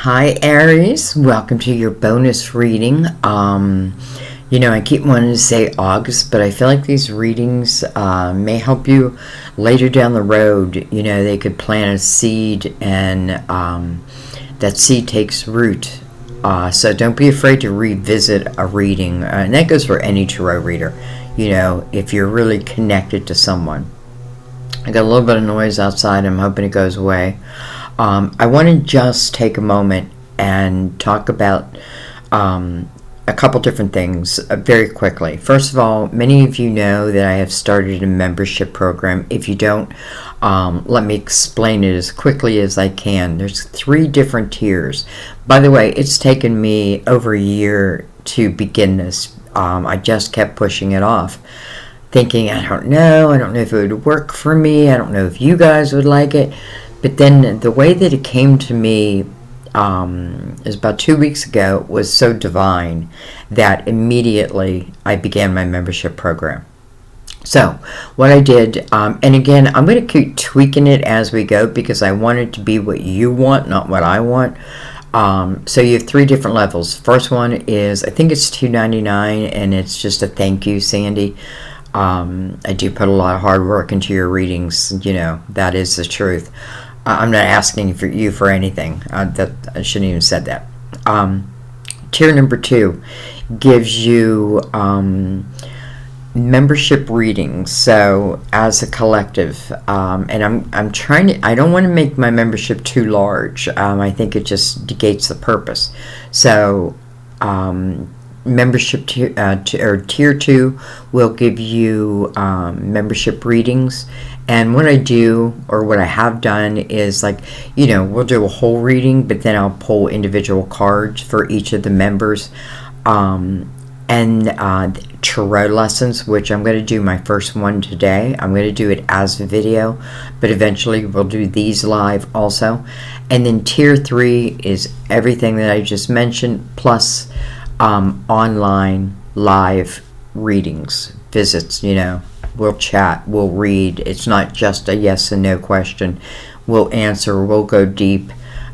Hi Aries, welcome to your bonus reading. I keep wanting to say August, but I feel like these readings may help you later down the road. They could plant a seed and that seed takes root. So don't be afraid to revisit a reading. And that goes for any tarot reader, if you're really connected to someone. I got a little bit of noise outside. I'm hoping it goes away. I want to just take a moment and talk about a couple different things very quickly. First of all, many of you know that I have started a membership program. If you don't, let me explain it as quickly as I can. There's 3 different tiers. By the way, it's taken me over a year to begin this. I just kept pushing it off, thinking, I don't know if it would work for me. I don't know if you guys would like it. But then the way that it came to me is about 2 weeks ago was so divine that immediately I began my membership program. So what I did, and again, I'm going to keep tweaking it as we go because I want it to be what you want, not what I want. So you have 3 different levels. First one is, I think it's $2.99, and it's just a thank you, Sandy. I do put a lot of hard work into your readings. That is the truth. I'm not asking for anything. That I shouldn't even said that. Tier number 2 gives you membership readings. So as a collective, and I'm trying to. I don't want to make my membership too large. I think it just negates the purpose. So membership tier 2 will give you membership readings. And what I do, or what I have done, is we'll do a whole reading, but then I'll pull individual cards for each of the members. And tarot lessons, which I'm going to do my first one today. I'm going to do it as a video, but eventually we'll do these live also. And then tier 3 is everything that I just mentioned, plus online live readings, visits. We'll chat, we'll read. It's not just a yes and no question. We'll answer, we'll go deep.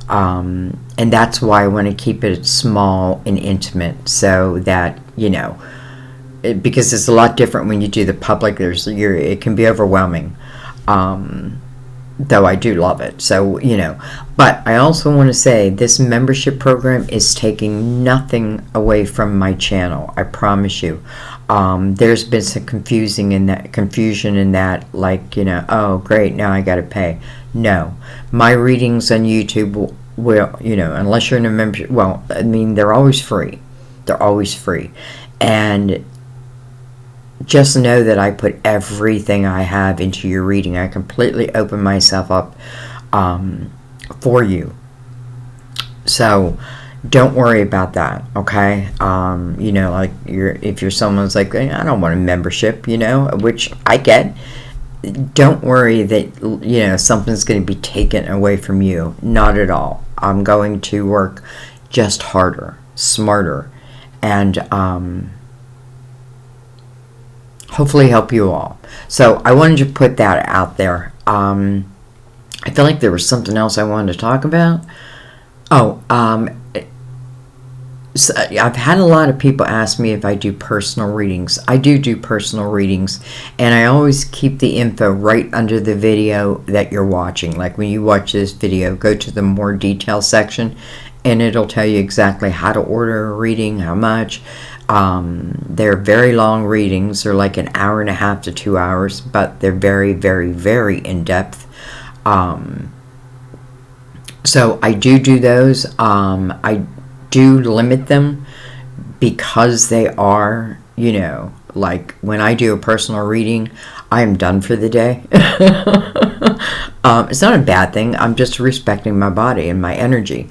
And that's why I want to keep it small and intimate, so that, because it's a lot different when you do the public. It can be overwhelming. Though I do love it. So, but I also want to say this membership program is taking nothing away from my channel. I promise you. There's been some confusion in that, oh great, now I gotta pay. No, my readings on YouTube will, unless you're in a membership, well, I mean, they're always free. They're always free. And just know that I put everything I have into your reading. I completely open myself up for you. So don't worry about that, okay? If you're someone's like, I don't want a membership, which I get. Don't worry that, something's going to be taken away from you. Not at all. I'm going to work just harder, smarter, and hopefully help you all. So I wanted to put that out there. I feel like there was something else I wanted to talk about. So I've had a lot of people ask me if I do personal readings. I do personal readings, and I always keep the info right under the video that you're watching. Like when you watch this video, go to the more detail section, and it'll tell you exactly how to order a reading, how much. They're very long readings. They're like an hour and a half to 2 hours, but they're very, very, very in-depth. So I do those. I do limit them because they are, like when I do a personal reading, I am done for the day. It's not a bad thing. I'm just respecting my body and my energy.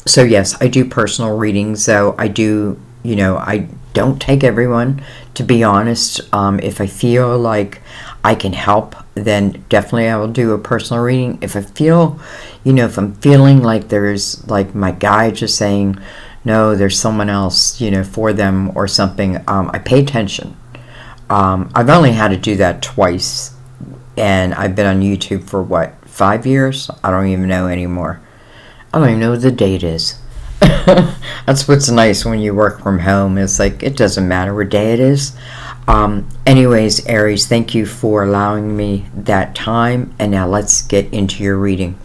So yes, I do personal readings. So I do, I don't take everyone, to be honest. If I feel like I can help, then definitely I will do a personal reading. If I feel, if I'm feeling like there's, like my guide just saying, no, there's someone else, for them or something, I pay attention. I've only had to do that twice, and I've been on YouTube for 5 years? I don't even know anymore. I don't even know what the date is. That's what's nice when you work from home. It's like, it doesn't matter what day it is. Anyways, Aries, thank you for allowing me that time. And now let's get into your reading.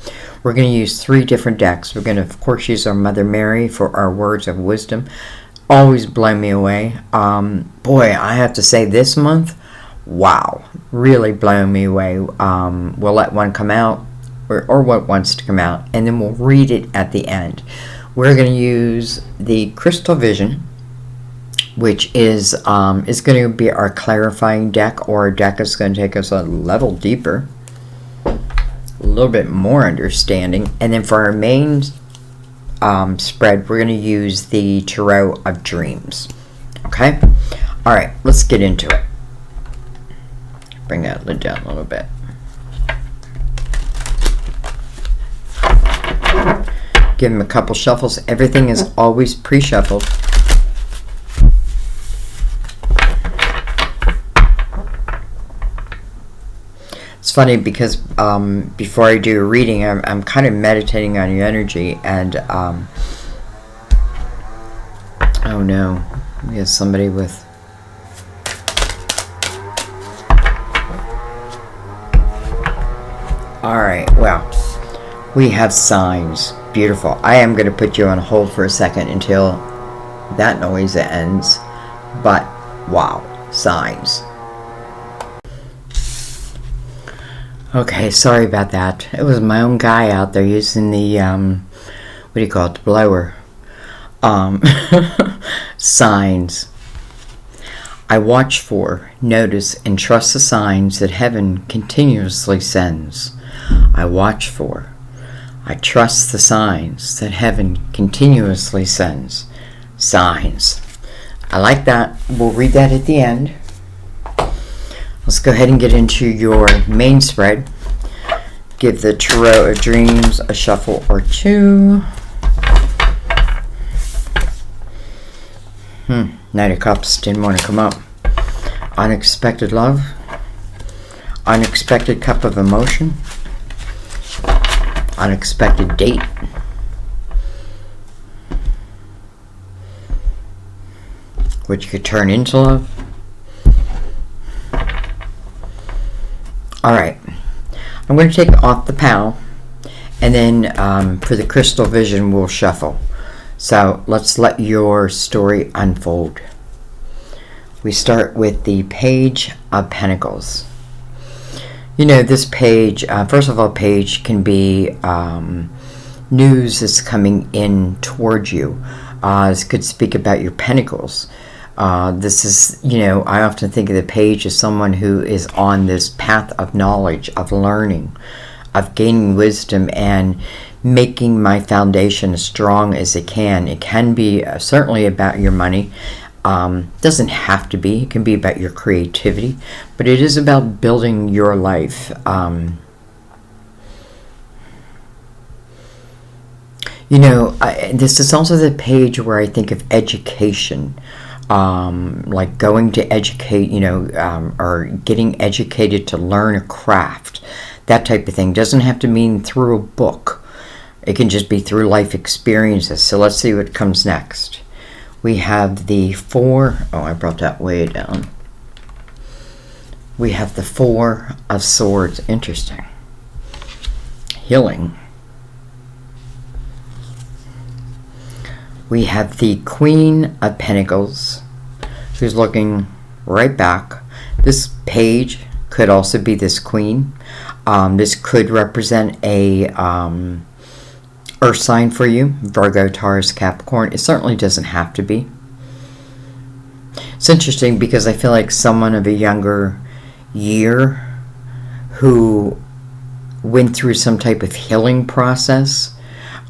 We're going to use 3 different decks. We're going to, of course, use our Mother Mary for our words of wisdom. Always blow me away. Boy, I have to say this month, wow, really blow me away. We'll let one come out, or what wants to come out, and then we'll read it at the end. We're going to use the Crystal Vision, which is going to be our clarifying deck, or a deck that's going to take us a level deeper, a little bit more understanding. And then for our main spread, we're going to use the Tarot of Dreams. Okay? All right, let's get into it. Bring that lid down a little bit. Give them a couple shuffles. Everything is always pre-shuffled. It's funny because before I do a reading, I'm kind of meditating on your energy, and oh no, we have somebody with alright, well, we have signs. Beautiful. I am going to put you on hold for a second until that noise ends, but wow, signs. Okay, sorry about that. It was my own guy out there using the, what do you call it, the blower. Signs. I watch for, notice, and trust the signs that heaven continuously sends. I watch for, I trust the signs that heaven continuously sends. Signs. I like that. We'll read that at the end. Let's go ahead and get into your main spread. Give the Tarot of Dreams a shuffle or 2. Knight of Cups didn't want to come up. Unexpected love. Unexpected cup of emotion. Unexpected date. Which could turn into love. Alright, I'm going to take off the POW, and then for the Crystal Vision we'll shuffle. So let's let your story unfold. We start with the Page of Pentacles. You know, this page, first of all, page can be news that's coming in towards you. This could speak about your pentacles. This is, you know, I often think of the page as someone who is on this path of knowledge, of learning, of gaining wisdom, and making my foundation as strong as it can. It can be certainly about your money. Doesn't have to be. It can be about your creativity, but it is about building your life. You know, this is also the page where I think of education. Like going to educate, you know, or getting educated to learn a craft, that type of thing. Doesn't have to mean through a book. It can just be through life experiences. So let's see what comes next. We have the 4, oh, I brought that way down. We have the 4 of Swords. Interesting. Healing. We have the Queen of Pentacles, who's looking right back. This page could also be this queen. This could represent a earth sign for you, Virgo, Taurus, Capricorn. It certainly doesn't have to be. It's interesting because I feel like someone of a younger year who went through some type of healing process.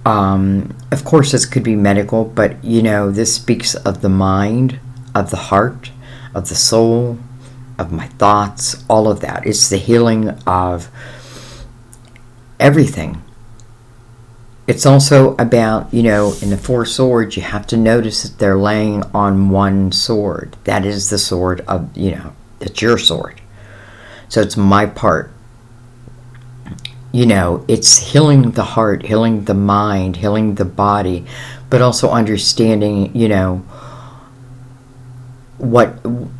Of course, this could be medical, but, you know, this speaks of the mind, of the heart, of the soul, of my thoughts, all of that. It's the healing of everything. It's also about, you know, in the 4 swords, you have to notice that they're laying on one sword. That is the sword of, you know, it's your sword. So it's my part. you know, it's healing the heart, healing the mind, healing the body, but also understanding, you know,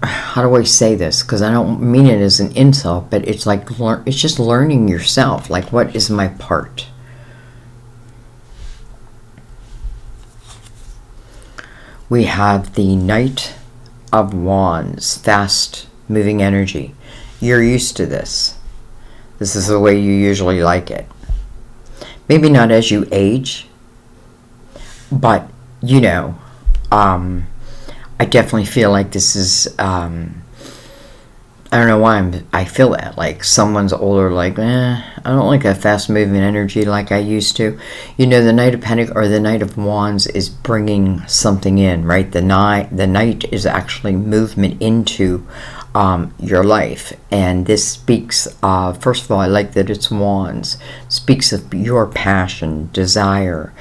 how do I say this? Because I don't mean it as an insult, but it's like, it's just learning yourself. Like, what is my part? We have the Knight of Wands, fast moving energy. You're used to this. This is the way you usually like it. Maybe not as you age, but, you know, I definitely feel like this is, I don't know why I feel that. Like, someone's older, like, I don't like a fast-moving energy like I used to. You know, the Knight of Pentacles, or the Knight of Wands, is bringing something in, right? The Knight is actually movement into your life. And this speaks, first of all, I like that it's Wands. Speaks of your passion, desire,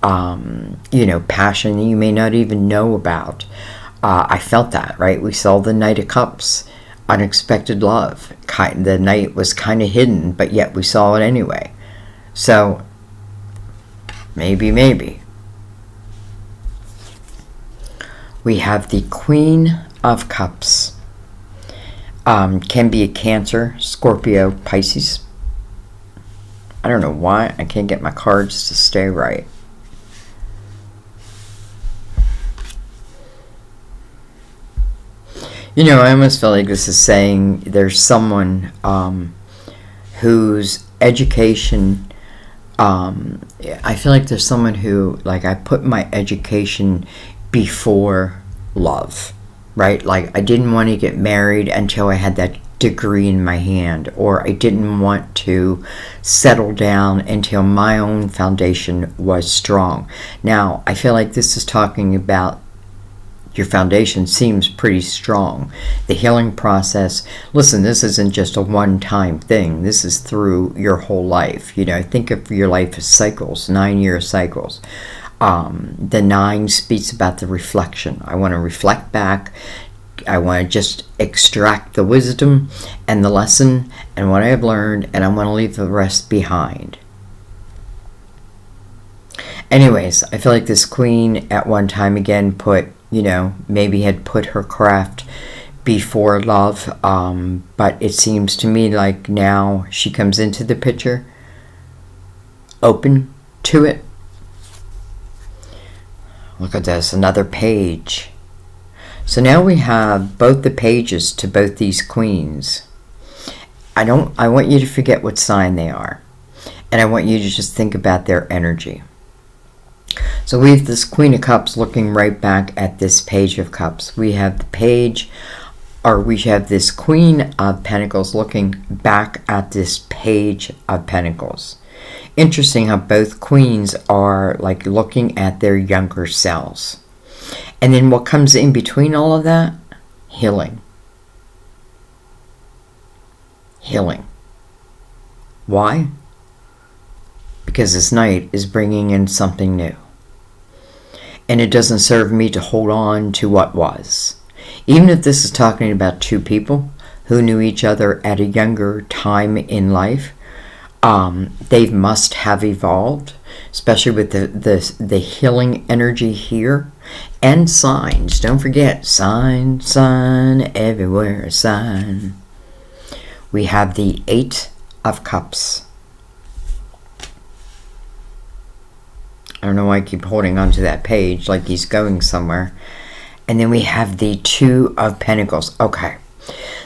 you know, passion you may not even know about. I felt that, right? We saw the Knight of Cups, unexpected love. The Knight was kind of hidden, but yet we saw it anyway. So, maybe. We have the Queen of Cups. Can be a Cancer, Scorpio, Pisces. I don't know why I can't get my cards to stay right. You know, I almost feel like this is saying there's someone whose education, I feel like there's someone who, like, I put my education before love, right? Like, I didn't want to get married until I had that degree in my hand, or I didn't want to settle down until my own foundation was strong. Now, I feel like this is talking about your foundation seems pretty strong. The healing process, listen, this isn't just a one-time thing. This is through your whole life. You know, think of your life as cycles, 9-year cycles. The 9 speaks about the reflection. I want to reflect back. I want to just extract the wisdom and the lesson and what I have learned, and I want to leave the rest behind. Anyways, I feel like this queen at one time again put, you know, maybe had put her craft before love, but it seems to me like now she comes into the picture open to it. Look at this, another page. So now we have both the pages to both these queens. I want you to forget what sign they are, and I want you to just think about their energy. So we have this Queen of Cups looking right back at this Page of Cups. We have the page, or we have this Queen of Pentacles looking back at this Page of Pentacles. Interesting how both queens are like looking at their younger selves. And then what comes in between all of that? Healing. Healing. Why? Because this Knight is bringing in something new. And it doesn't serve me to hold on to what was. Even if this is talking about two people who knew each other at a younger time in life, they must have evolved, especially with the healing energy here. And signs. Don't forget, sign, everywhere, sign. We have the 8 of Cups. I don't know why I keep holding onto that page like he's going somewhere. And then we have the 2 of Pentacles. Okay.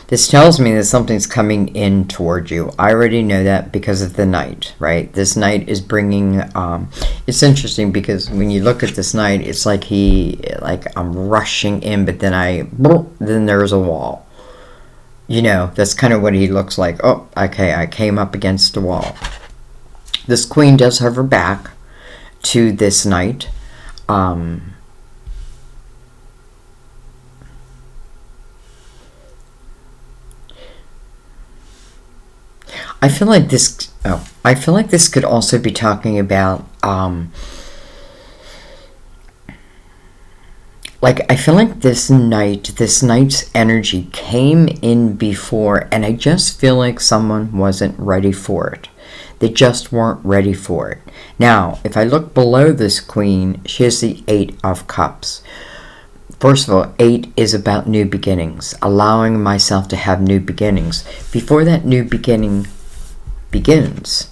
This tells me that something's coming in towards you. I already know that because of the Knight, right? This Knight is bringing, it's interesting because when you look at this Knight, it's like I'm rushing in, but then there's a wall. You know, that's kind of what he looks like. Oh, okay, I came up against a wall. This Queen does hover back to this Knight. I feel like this could also be talking about I feel like this Knight's energy came in before, and I just feel like someone wasn't ready for it. They just weren't ready for it. Now, if I look below this Queen, she has the 8 of Cups. First of all, 8 is about new beginnings, allowing myself to have new beginnings. Before that new beginning begins,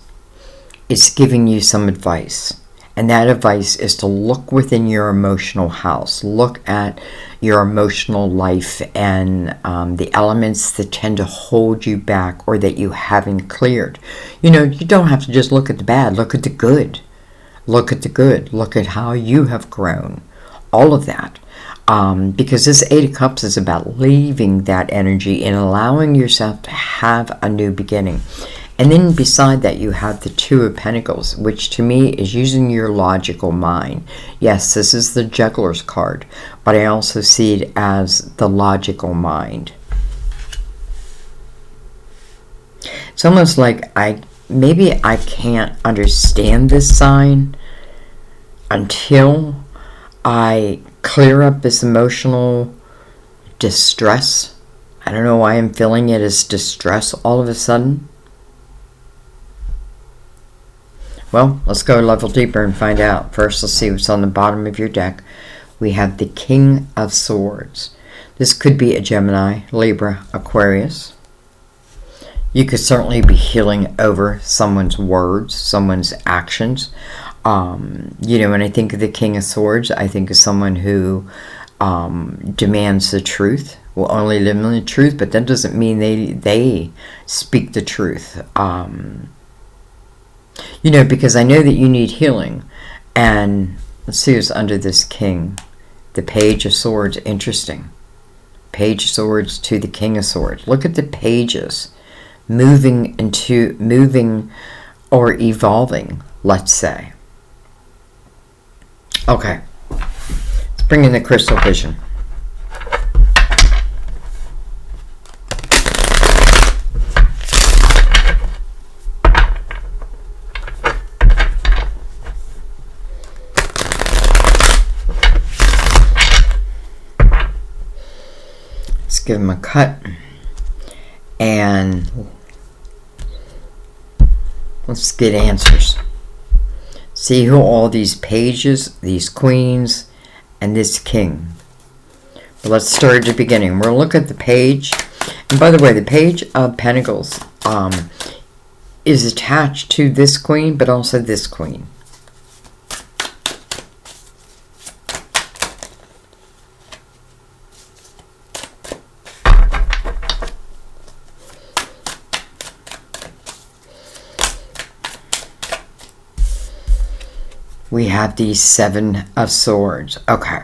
it's giving you some advice. And that advice is to look within your emotional house. Look at your emotional life and the elements that tend to hold you back or that you haven't cleared. You know, you don't have to just look at the bad. Look at the good. Look at the good. Look at how you have grown. All of that. Because this 8 of Cups is about leaving that energy and allowing yourself to have a new beginning. And then beside that, you have the 2 of Pentacles, which to me is using your logical mind. Yes, this is the Juggler's card, but I also see it as the logical mind. It's almost like maybe I can't understand this sign until I clear up this emotional distress. I don't know why I'm feeling it as distress all of a sudden. Well, let's go a level deeper and find out. First, let's see what's on the bottom of your deck. We have the King of Swords. This could be a Gemini, Libra, Aquarius. You could certainly be healing over someone's words, someone's actions. You know, when I think of the King of Swords, I think of someone who demands the truth, will only live in the truth, but that doesn't mean they speak the truth. You know, because I know that you need healing. And let's see what's under this King. The Page of Swords. Interesting. Page of Swords to the King of Swords. Look at the pages moving or evolving, let's say. Okay. Let's bring in the crystal vision. Give them a cut and let's get answers. See who all these pages, these queens, and this king. But let's start at the beginning. We'll look at the page. And by the way, the Page of Pentacles is attached to this queen, but also this queen. We have the 7 of Swords. Okay.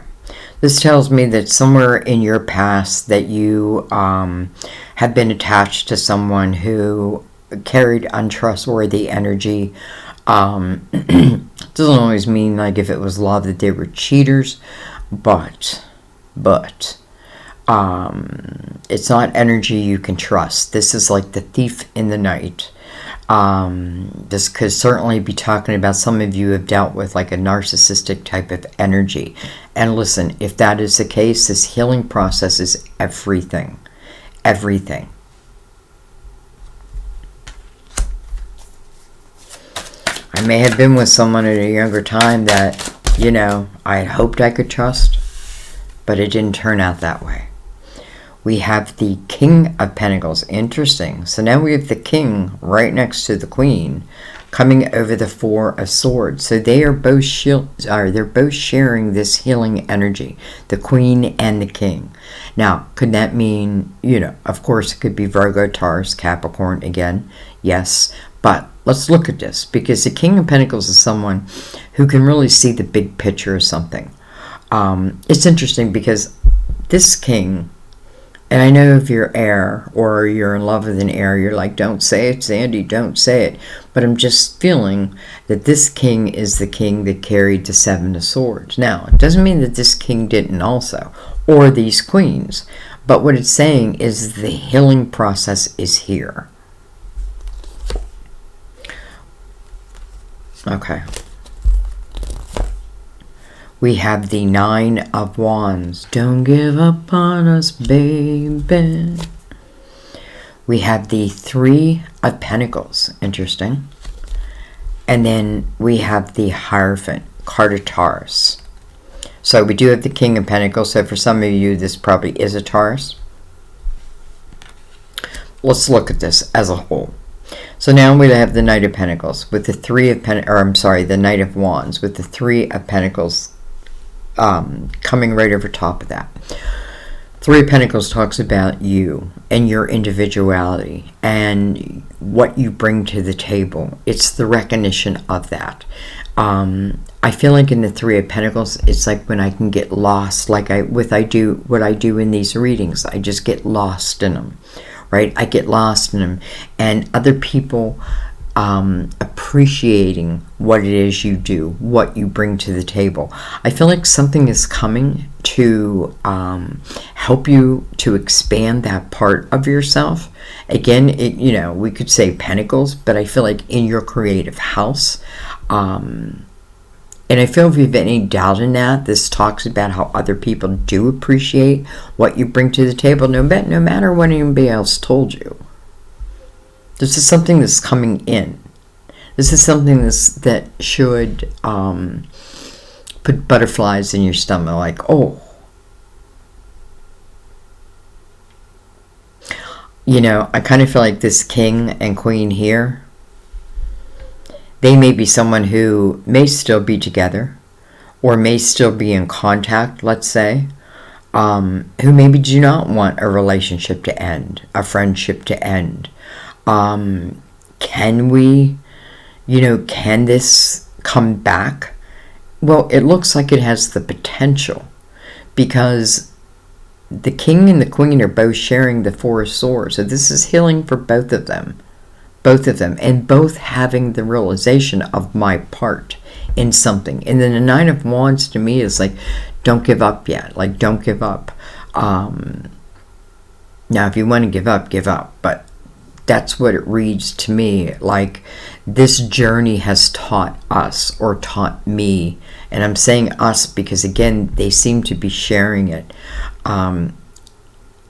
This tells me that somewhere in your past that you have been attached to someone who carried untrustworthy energy. Doesn't always mean like if it was love that they were cheaters, but it's not energy you can trust. This is like the thief in the night. This could certainly be talking about some of you have dealt with like a narcissistic type of energy. And listen, if that is the case, this healing process is everything. Everything. I may have been with someone at a younger time that, you know, I had hoped I could trust, but it didn't turn out that way. We have the King of Pentacles. Interesting. So now we have the King right next to the Queen coming over the 4 of Swords. So they are both they're both sharing this healing energy, the Queen and the King. Now, could that mean, you know, of course it could be Virgo, Taurus, Capricorn again. Yes, but let's look at this because the King of Pentacles is someone who can really see the big picture of something. It's interesting because this King, and I know if you're air or you're in love with an air, you're like, don't say it, Sandy, don't say it. But I'm just feeling that this King is the King that carried the 7 of Swords. Now, it doesn't mean that this King didn't also, or these Queens. But what it's saying is the healing process is here. Okay. We have the 9 of Wands. Don't give up on us, baby. We have the 3 of Pentacles. Interesting. And then we have the Hierophant, card of Taurus. So we do have the King of Pentacles. So for some of you, this probably is a Taurus. Let's look at this as a whole. So now we have the Knight of Pentacles with the the Knight of Wands with the Three of Pentacles coming right over top of that. Three of Pentacles talks about you and your individuality and what you bring to the table. It's the recognition of that. I feel like in the Three of Pentacles, it's like when I can get lost, like what I do in these readings. I just get lost in them, right? I get lost in them, and other people appreciating what it is you do, what you bring to the table. I feel like something is coming to help you to expand that part of yourself. Again, we could say Pentacles, but I feel like in your creative house. And I feel if you have any doubt in that, this talks about how other people do appreciate what you bring to the table, no matter what anybody else told you. This is something that's coming in. This is something that should put butterflies in your stomach, like, oh. I kind of feel like this king and queen here, they may be someone who may still be together or may still be in contact, let's say, who maybe do not want a relationship to end, a friendship to end. Can this come back? Well, it looks like it has the potential, because the king and the queen are both sharing the Four of Swords. So this is healing for both of them, and both having the realization of my part in something. And then the Nine of Wands to me is like, don't give up yet. Like, don't give up. Now, if you want to give up, but that's what it reads to me. Like, this journey has taught us, or taught me, and I'm saying us because, again, they seem to be sharing it,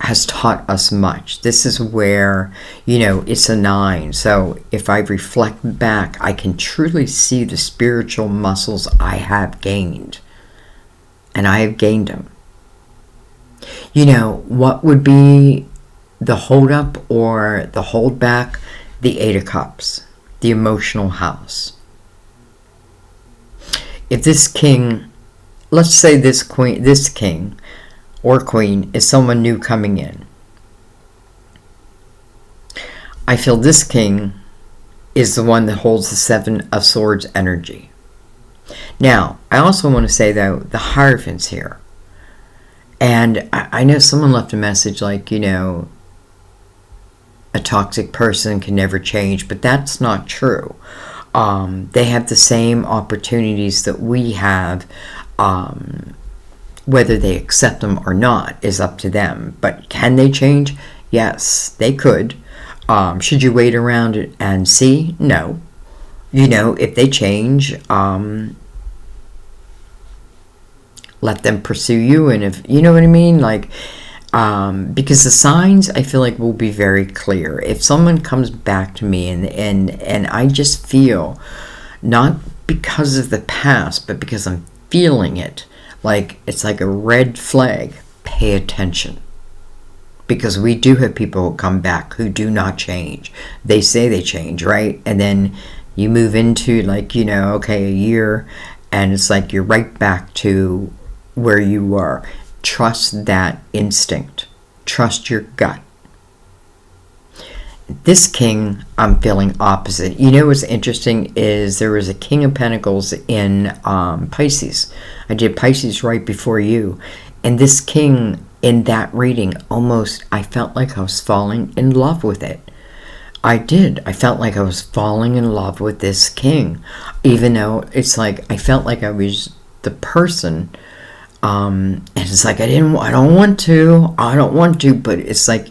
has taught us much. This is where, it's a 9. So if I reflect back, I can truly see the spiritual muscles I have gained. And I have gained them. What would be the hold up or the hold back? The Eight of Cups, the emotional house. If this king, let's say this king or queen is someone new coming in, I feel this king is the one that holds the Seven of Swords energy. Now, I also want to say, though, the Hierophant's here. And I know someone left a message like, a toxic person can never change, but that's not true. They have the same opportunities that we have. Whether they accept them or not is up to them. But can they change? Yes, they could. Should you wait around and see? No. If they change, let them pursue you. And if, you know what I mean? Like, because the signs, I feel like, will be very clear. If someone comes back to me and I just feel, not because of the past, but because I'm feeling it, like it's like a red flag, pay attention. Because we do have people who come back who do not change. They say they change, right? And then you move into, like, okay, a year, and it's like you're right back to where you were. Trust that instinct. Trust your gut. This king, I'm feeling opposite. What's interesting is there was a King of Pentacles in Pisces. I did Pisces right before you. And this king in that reading, almost, I felt like I was falling in love with it. I did. I felt like I was falling in love with this king. Even though it's like, I felt like I was the person. And it's like, I don't want to, but it's like,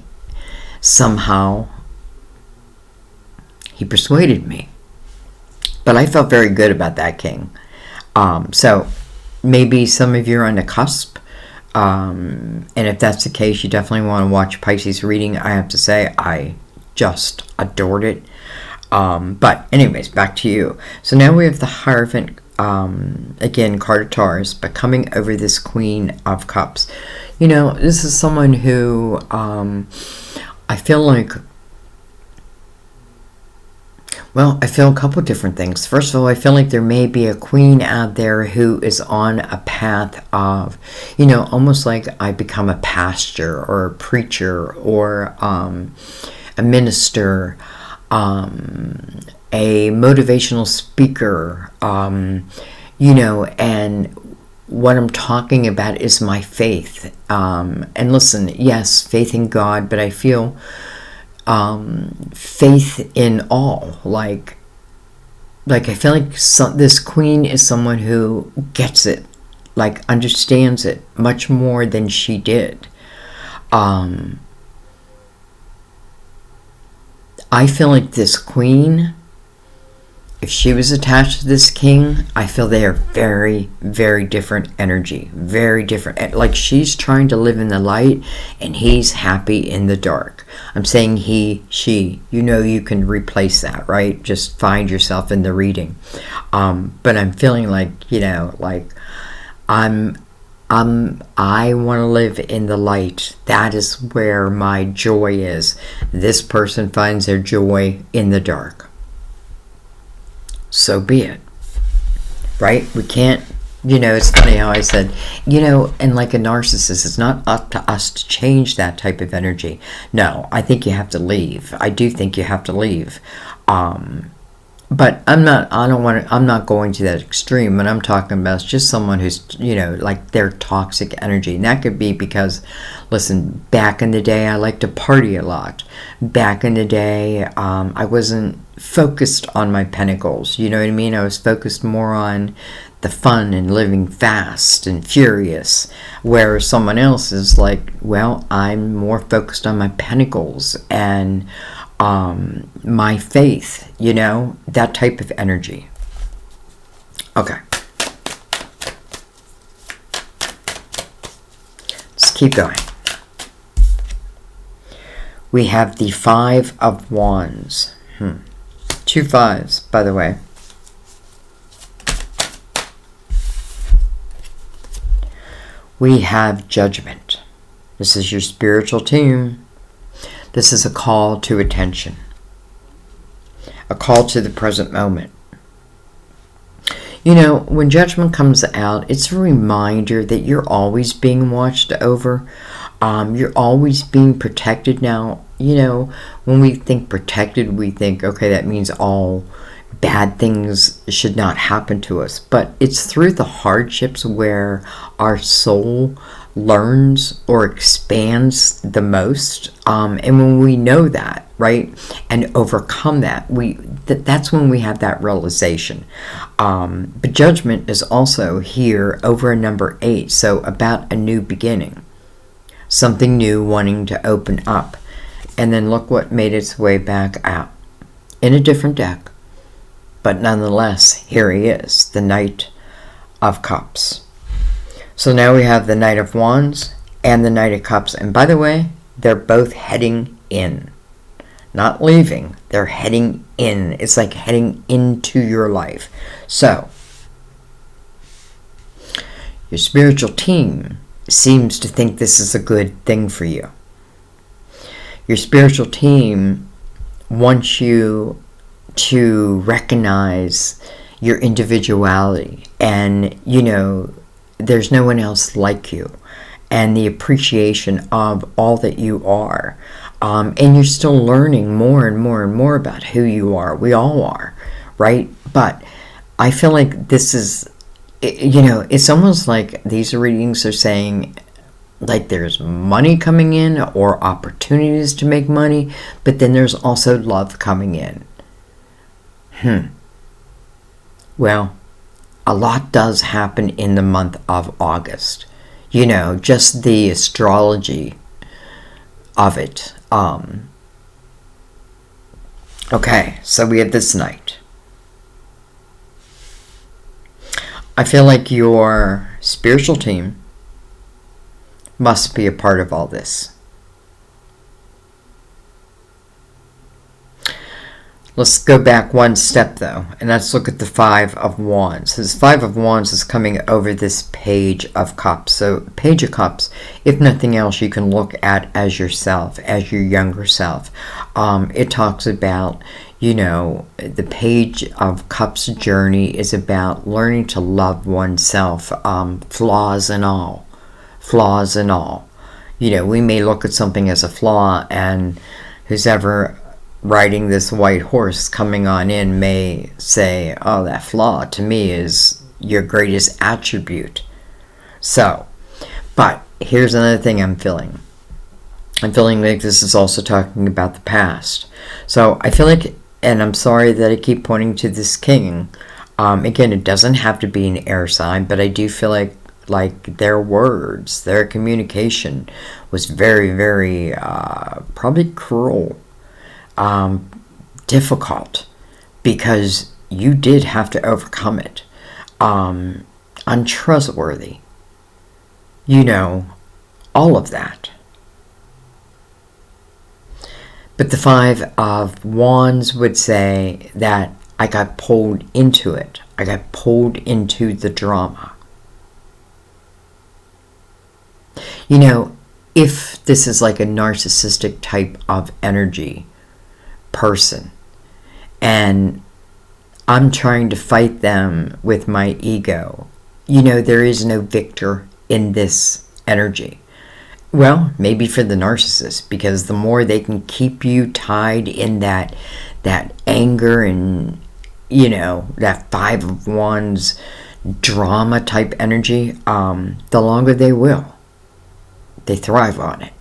somehow he persuaded me. But I felt very good about that king. So maybe some of you are on the cusp. And if that's the case, you definitely want to watch Pisces reading. I have to say, I just adored it. But anyways, back to you. So now we have the Hierophant, again, card of Taurus, but coming over this Queen of Cups. You know, this is someone who I feel like, well, I feel a couple different things. First of all, I feel like there may be a queen out there who is on a path of, you know, almost like I become a pastor or a preacher or a minister, a motivational speaker, you know, and what I'm talking about is my faith. And listen, yes, faith in God, but I feel faith in all. Like I feel like this queen is someone who gets it, like understands it much more than she did. I feel like this queen, if she was attached to this king, I feel they are very, very different energy. Very different. Like she's trying to live in the light and he's happy in the dark. I'm saying he, she. You know you can replace that, right? Just find yourself in the reading. But I'm feeling like, you know, like I want to live in the light. That is where my joy is. This person finds their joy in the dark. So be it. Right? We can't, you know, it's funny how I said, you know, and like a narcissist, it's not up to us to change that type of energy. No, I think you have to leave. I do think you have to leave. But I'm not going to that extreme. What I'm talking about is just someone who's, you know, like their toxic energy. And that could be because, listen, back in the day, I liked to party a lot. Back in the day, I wasn't focused on my pentacles. You know what I mean? I was focused more on the fun and living fast and furious. Whereas someone else is like, well, I'm more focused on my pentacles and my faith, you know, that type of energy. Okay. Let's keep going. We have the Five of Wands. 2 fives, by the way. We have Judgment. This is your spiritual team. This is a call to attention, a call to the present moment. You know, when Judgment comes out, it's a reminder that you're always being watched over. You're always being protected. Now, you know, when we think protected, we think, okay, that means all bad things should not happen to us. But it's through the hardships where our soul learns or expands the most, and when we know that, right, and overcome that, that's when we have that realization. But Judgment is also here over a number 8, so about a new beginning, something new wanting to open up. And then look what made its way back out in a different deck, but nonetheless, here he is, the Knight of Cups. So now we have the Knight of Wands and the Knight of Cups. And by the way, they're both heading in. Not leaving. They're heading in. It's like heading into your life. So, your spiritual team seems to think this is a good thing for you. Your spiritual team wants you to recognize your individuality and, you know, there's no one else like you, and the appreciation of all that you are. And you're still learning more and more and more about who you are. We all are, right? But I feel like this is, you know, it's almost like these readings are saying, like there's money coming in or opportunities to make money, but then there's also love coming in. Well, a lot does happen in the month of August. You know, just the astrology of it. Okay, so we have this Knight. I feel like your spiritual team must be a part of all this. Let's go back one step though, and let's look at the Five of Wands. This Five of Wands is coming over this Page of Cups. So Page of Cups, if nothing else, you can look at as yourself, as your younger self. It talks about, you know, the Page of Cups journey is about learning to love oneself, flaws and all. Flaws and all. You know, we may look at something as a flaw, and who's ever riding this white horse coming on in may say, oh, that flaw to me is your greatest attribute. So, but here's another thing I'm feeling. I'm feeling like this is also talking about the past. So I feel like, and I'm sorry that I keep pointing to this king. Again, it doesn't have to be an air sign, but I do feel like their words, their communication was very, very probably cruel. Difficult, because you did have to overcome it. Untrustworthy, you know, all of that. But the Five of Wands would say that I got pulled into it. I got pulled into the drama. You know, if this is like a narcissistic type of energy person, and I'm trying to fight them with my ego, you know, there is no victor in this energy. Well, maybe for the narcissist, because the more they can keep you tied in that anger and, you know, that Five of Wands drama type energy, the longer they will. They thrive on it.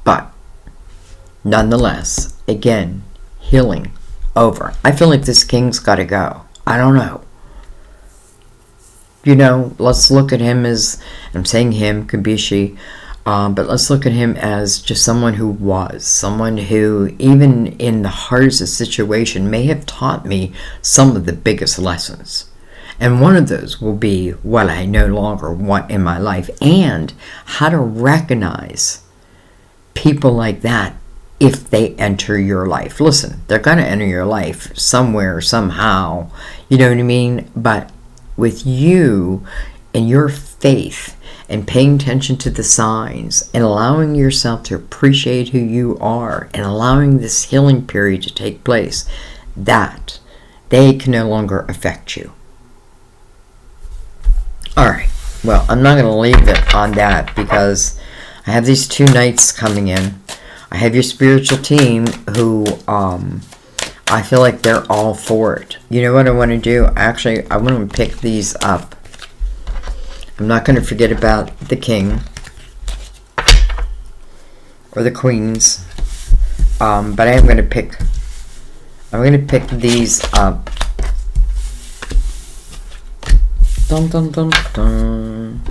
But nonetheless, again, healing over. I feel like this king's got to go. I don't know. You know, let's look at him as, I'm saying him, could be she, but let's look at him as just someone who was, someone who, even in the hardest situation, may have taught me some of the biggest lessons. And one of those will be what I no longer want in my life, and how to recognize people like that if they enter your life. Listen, they're going to enter your life somewhere, somehow, you know what I mean? But with you and your faith and paying attention to the signs and allowing yourself to appreciate who you are and allowing this healing period to take place, that they can no longer affect you. Alright, well, I'm not going to leave it on that, because I have these two knights coming in. I have your spiritual team who, I feel like they're all for it. You know what I want to do? Actually, I want to pick these up. I'm not going to forget about the king or the queens, but I'm going to pick these up. Dun, dun, dun, dun.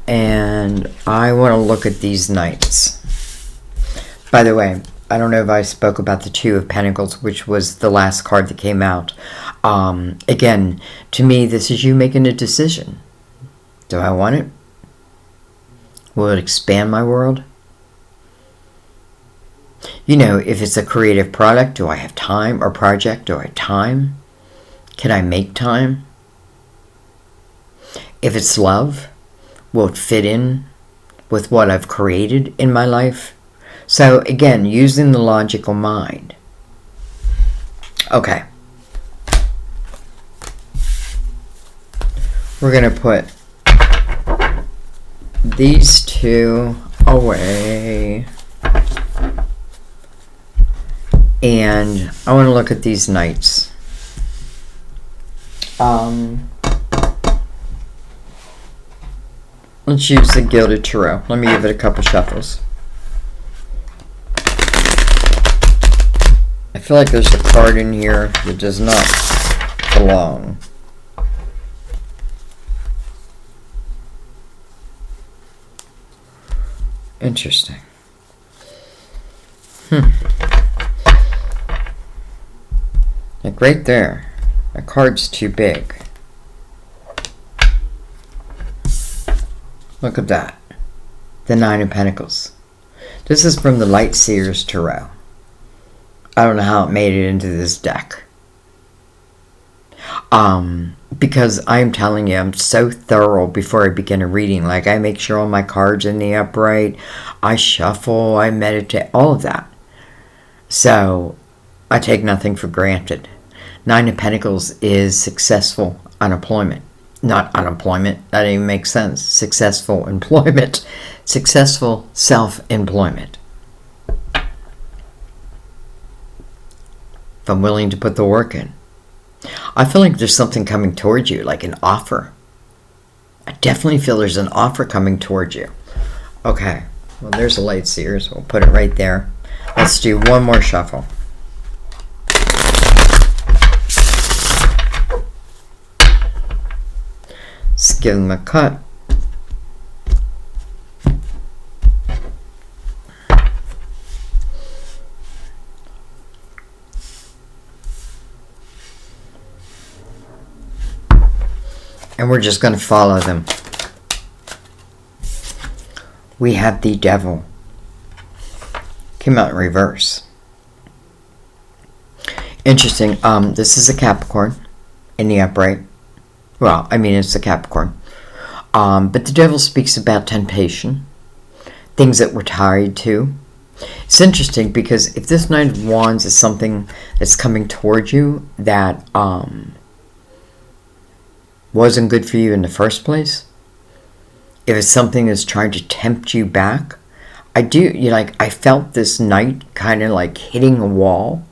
And I want to look at these knights. By the way, I don't know if I spoke about the Two of Pentacles, which was the last card that came out. Again, to me, this is you making a decision. Do I want it? Will it expand my world? You know, if it's a creative product, do I have time? Or project, do I have time? Can I make time? If it's love, will it fit in with what I've created in my life? So again, using the logical mind. Okay. We're going to put these two away. And I want to look at these knights. Let's use the Gilded Tarot. Let me give it a couple shuffles. I feel like there's a card in here that does not belong. Interesting. Like right there. That card's too big. Look at that. The Nine of Pentacles. This is from the Light Seers Tarot. I don't know how it made it into this deck. Because I'm telling you, I'm so thorough before I begin a reading. Like, I make sure all my cards in the upright. I shuffle, I meditate, all of that. So, I take nothing for granted. 9 of Pentacles is successful unemployment. Not unemployment, that didn't even make sense. Successful employment. Successful self-employment. If I'm willing to put the work in. I feel like there's something coming towards you, like an offer. I definitely feel there's an offer coming towards you. Okay, well, there's a Light Seers. We'll put it right there. Let's do one more shuffle. Let's give them a cut. And we're just going to follow them. We have the Devil. Came out in reverse. Interesting. This is a Capricorn in the upright. Well, I mean, it's a Capricorn. But the Devil speaks about temptation. Things that we're tied to. It's interesting because if this Knight of Wands is something that's coming towards you that wasn't good for you in the first place, if it's something that's trying to tempt you back, I felt this Knight kind of like hitting a wall.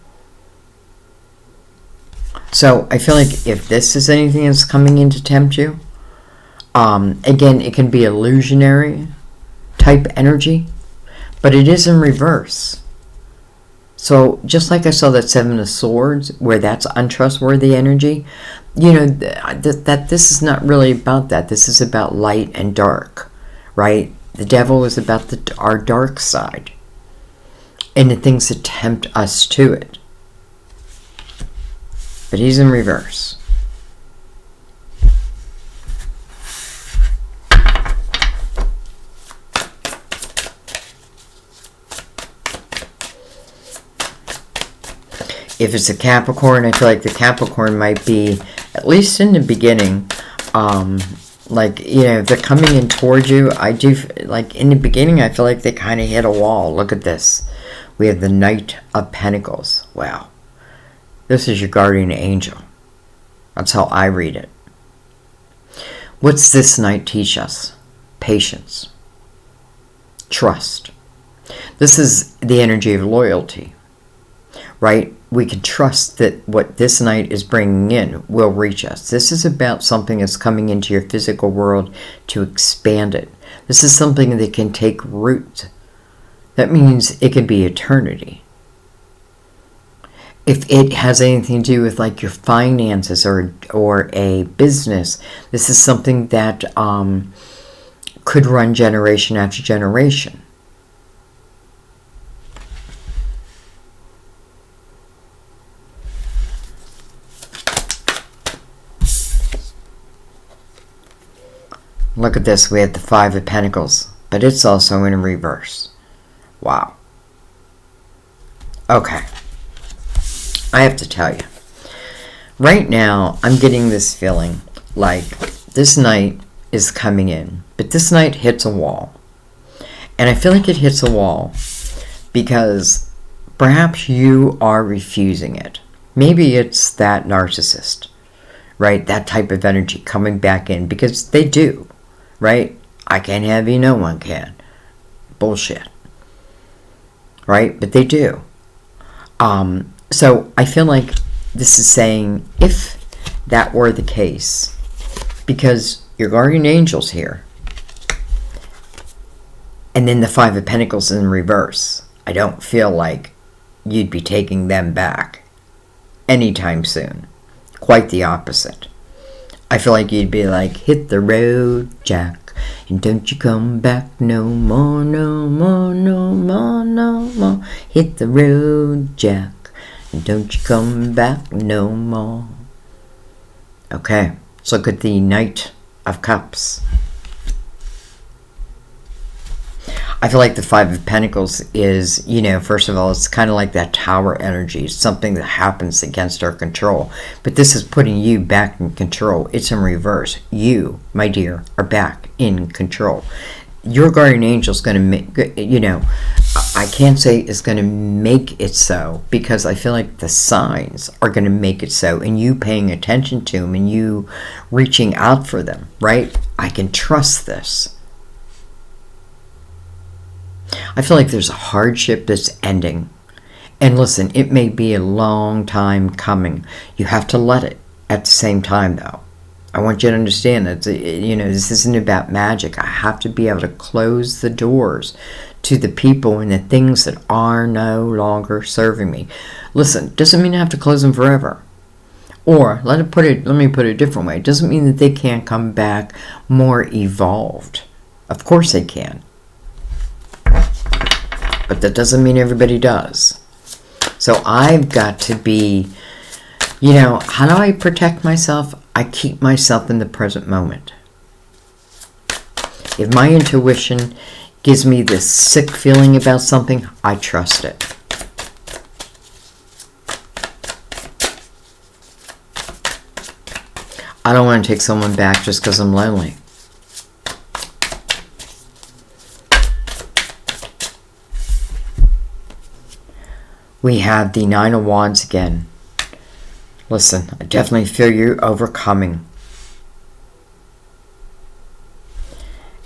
So I feel like if this is anything that's coming in to tempt you, again, it can be illusionary type energy, but it is in reverse. So just like I saw that 7 of Swords, where that's untrustworthy energy, you know, that this is not really about that. This is about light and dark, right? The Devil is about our dark side and the things that tempt us to it. But he's in reverse. If it's a Capricorn, I feel like the Capricorn might be, at least in the beginning, like, you know, if they're coming in towards you, I do, like, in the beginning, I feel like they kind of hit a wall. Look at this. We have the Knight of Pentacles. Wow. This is your guardian angel. That's how I read it. What's this Knight teach us? Patience. Trust. This is the energy of loyalty, right? We can trust that what this Knight is bringing in will reach us. This is about something that's coming into your physical world to expand it. This is something that can take root. That means it can be eternity. If it has anything to do with like your finances or a business, this is something that could run generation after generation. Look at this, we have the 5 of Pentacles, but it's also in reverse. Wow. Okay. I have to tell you, right now, I'm getting this feeling like this Knight is coming in, but this Knight hits a wall. And I feel like it hits a wall because perhaps you are refusing it. Maybe it's that narcissist, right? That type of energy coming back in because they do. Right? I can't have you, no one can. Bullshit. Right? But they do. So I feel like this is saying, if that were the case, because your guardian angel's here, and then the 5 of Pentacles in reverse, I don't feel like you'd be taking them back anytime soon. Quite the opposite. I feel like you'd be like, hit the road, Jack, and don't you come back no more, no more, no more, no more. Hit the road, Jack, and don't you come back no more. Okay, let's look at the Knight of Cups. I feel like the Five of Pentacles is, you know, first of all, it's kind of like that tower energy. It's something that happens against our control. But this is putting you back in control. It's in reverse. You, my dear, are back in control. Your guardian angel is going to make, you know, I can't say it's going to make it so, because I feel like the signs are going to make it so, and you paying attention to them and you reaching out for them, right? I can trust this. I feel like there's a hardship that's ending. And listen, it may be a long time coming. You have to let it at the same time, though. I want you to understand that, you know, this isn't about magic. I have to be able to close the doors to the people and the things that are no longer serving me. Listen, doesn't mean I have to close them forever. Or, let me put it a different way. It doesn't mean that they can't come back more evolved. Of course they can. But that doesn't mean everybody does. So I've got to be, you know, how do I protect myself? I keep myself in the present moment. If my intuition gives me this sick feeling about something, I trust it. I don't want to take someone back just because I'm lonely. We have the Nine of Wands again. Listen, I definitely feel you overcoming.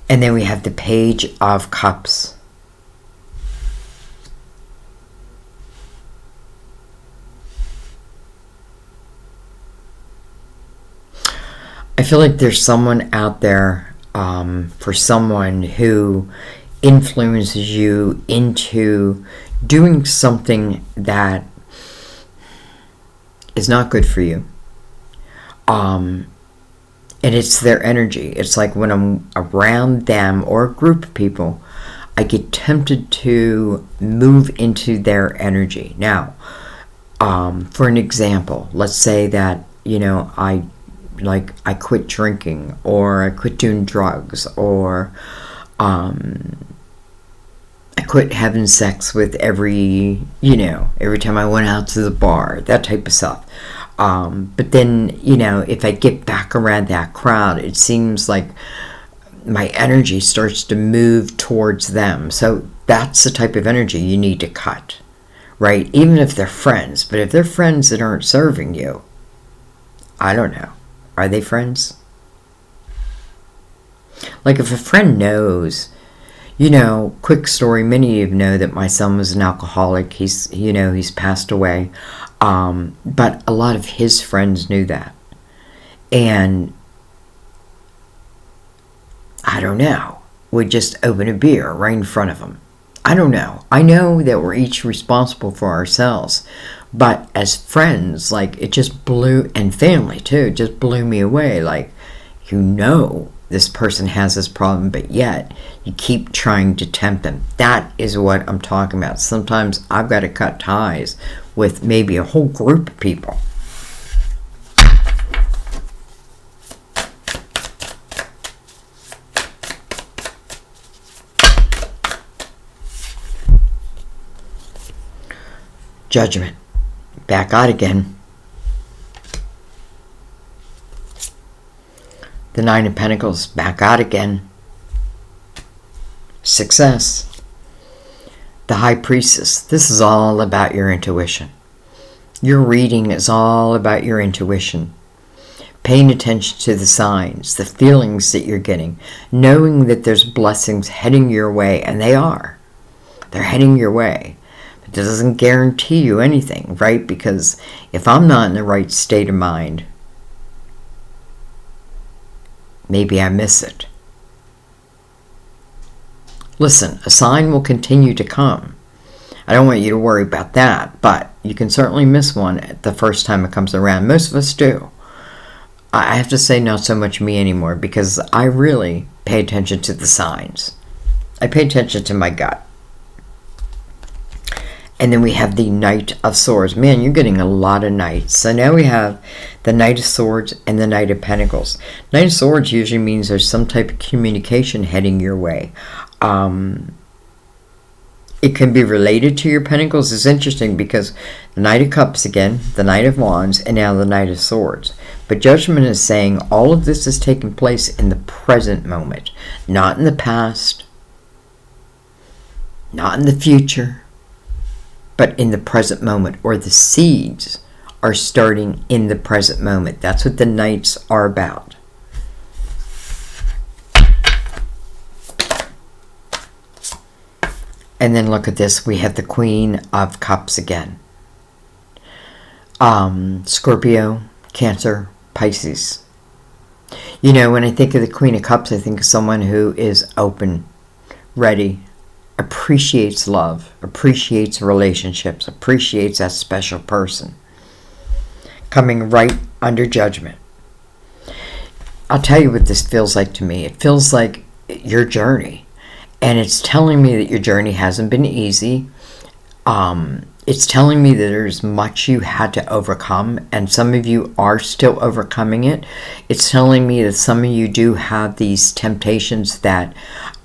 And then we have the Page of Cups. I feel like there's someone out there, for someone who influences you into doing something that is not good for you. And it's their energy. It's like when I'm around them or a group of people, I get tempted to move into their energy. Now, for an example, let's say that, you know, I quit drinking, or I quit doing drugs, or I quit having sex with every time I went out to the bar, that type of stuff. But then, you know, if I get back around that crowd, it seems like my energy starts to move towards them. So that's the type of energy you need to cut, right? Even if they're friends. But if they're friends that aren't serving you, I don't know. Are they friends? Like if a friend knows, you know, quick story, many of you know that my son was an alcoholic. He's passed away. But a lot of his friends knew that. And I don't know, would just open a beer right in front of him. I don't know. I know that we're each responsible for ourselves. But as friends, like, it just blew, and family too, it just blew me away. Like, you know this person has this problem, but yet you keep trying to tempt them. That is what I'm talking about. Sometimes I've got to cut ties with maybe a whole group of people. Judgment. Back out again. The Nine of Pentacles. Back out again. Success. The High Priestess. This is all about your intuition. Your reading is all about your intuition. Paying attention to the signs, the feelings that you're getting, knowing that there's blessings heading your way, and they are. They're heading your way. But that doesn't guarantee you anything, right? Because if I'm not in the right state of mind, maybe I miss it. Listen, a sign will continue to come. I don't want you to worry about that, but you can certainly miss one the first time it comes around. Most of us do. I have to say not so much me anymore, because I really pay attention to the signs. I pay attention to my gut. And then we have the Knight of Swords. Man, you're getting a lot of knights. So now we have the Knight of Swords and the Knight of Pentacles. Knight of Swords usually means there's some type of communication heading your way. it can be related to your Pentacles. It's interesting because the Knight of Cups again, the Knight of Wands, and now the Knight of Swords. But Judgment is saying all of this is taking place in the present moment, not in the past, not in the future, but in the present moment, or the seeds are starting in the present moment. That's what the Knights are about. And then look at this. We have the Queen of Cups again. Scorpio, Cancer, Pisces. You know, when I think of the Queen of Cups, I think of someone who is open, ready, appreciates love, appreciates relationships, appreciates that special person. Coming right under judgment. I'll tell you what this feels like to me. It feels like your journey. And it's telling me that your journey hasn't been easy. It's telling me that there's much you had to overcome, and some of you are still overcoming it. It's telling me that some of you do have these temptations that,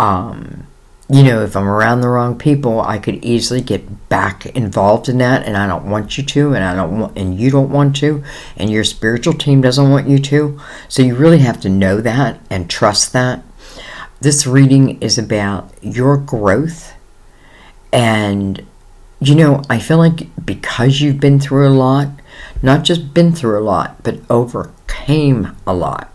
you know, if I'm around the wrong people, I could easily get back involved in that, and I don't want you to, and you don't want to, and your spiritual team doesn't want you to. So you really have to know that and trust that. This reading is about your growth, and you know, I feel like because you've been through a lot, not just been through a lot, but overcame a lot,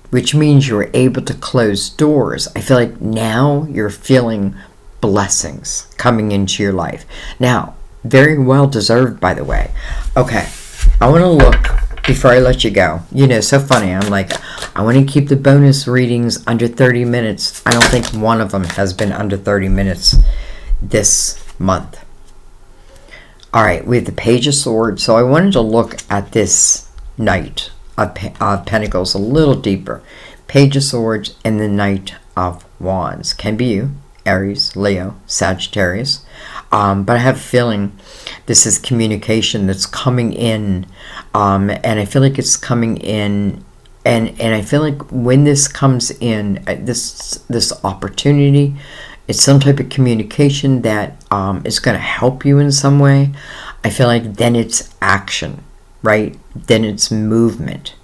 which means you were able to close doors. I feel like now you're feeling blessings coming into your life. Now, very well deserved, by the way. Okay, I want to look before I let you go. You know, so funny. I'm like, I want to keep the bonus readings under 30 minutes. I don't think one of them has been under 30 minutes this month. All right, we have the Page of Swords. So I wanted to look at this Knight of Pentacles a little deeper. Page of Swords and the Knight of Wands. Can be you, Aries, Leo, Sagittarius. But I have a feeling this is communication that's coming in. And I feel like it's coming in. And I feel like when this comes in, this opportunity, it's some type of communication that is going to help you in some way. I feel like then it's action, right? Then it's movement.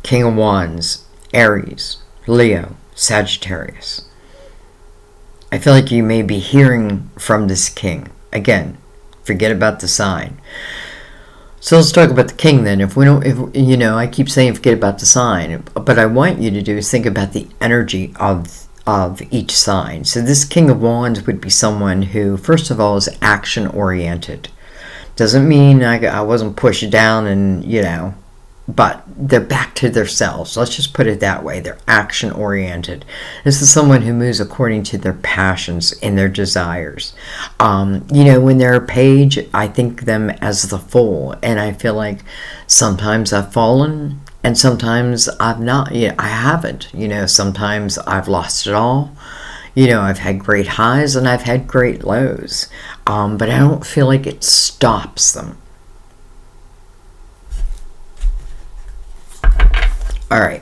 King of Wands, Aries, Leo, Sagittarius. I feel like you may be hearing from this king. Again, forget about the sign. So let's talk about the king then. If you know, I keep saying forget about the sign, but I want you to do is think about the energy of each sign. So this King of Wands would be someone who, first of all, is action oriented. Doesn't mean I wasn't pushed down and, you know, but they're back to themselves. Let's just put it that way. They're action oriented. This is someone who moves according to their passions and their desires. You know, when they're a page, I think them as the Fool, and I feel like sometimes I've fallen and sometimes I've not. You know, I haven't. You know, sometimes I've lost it all. You know, I've had great highs and I've had great lows, but I don't feel like it stops them. All right.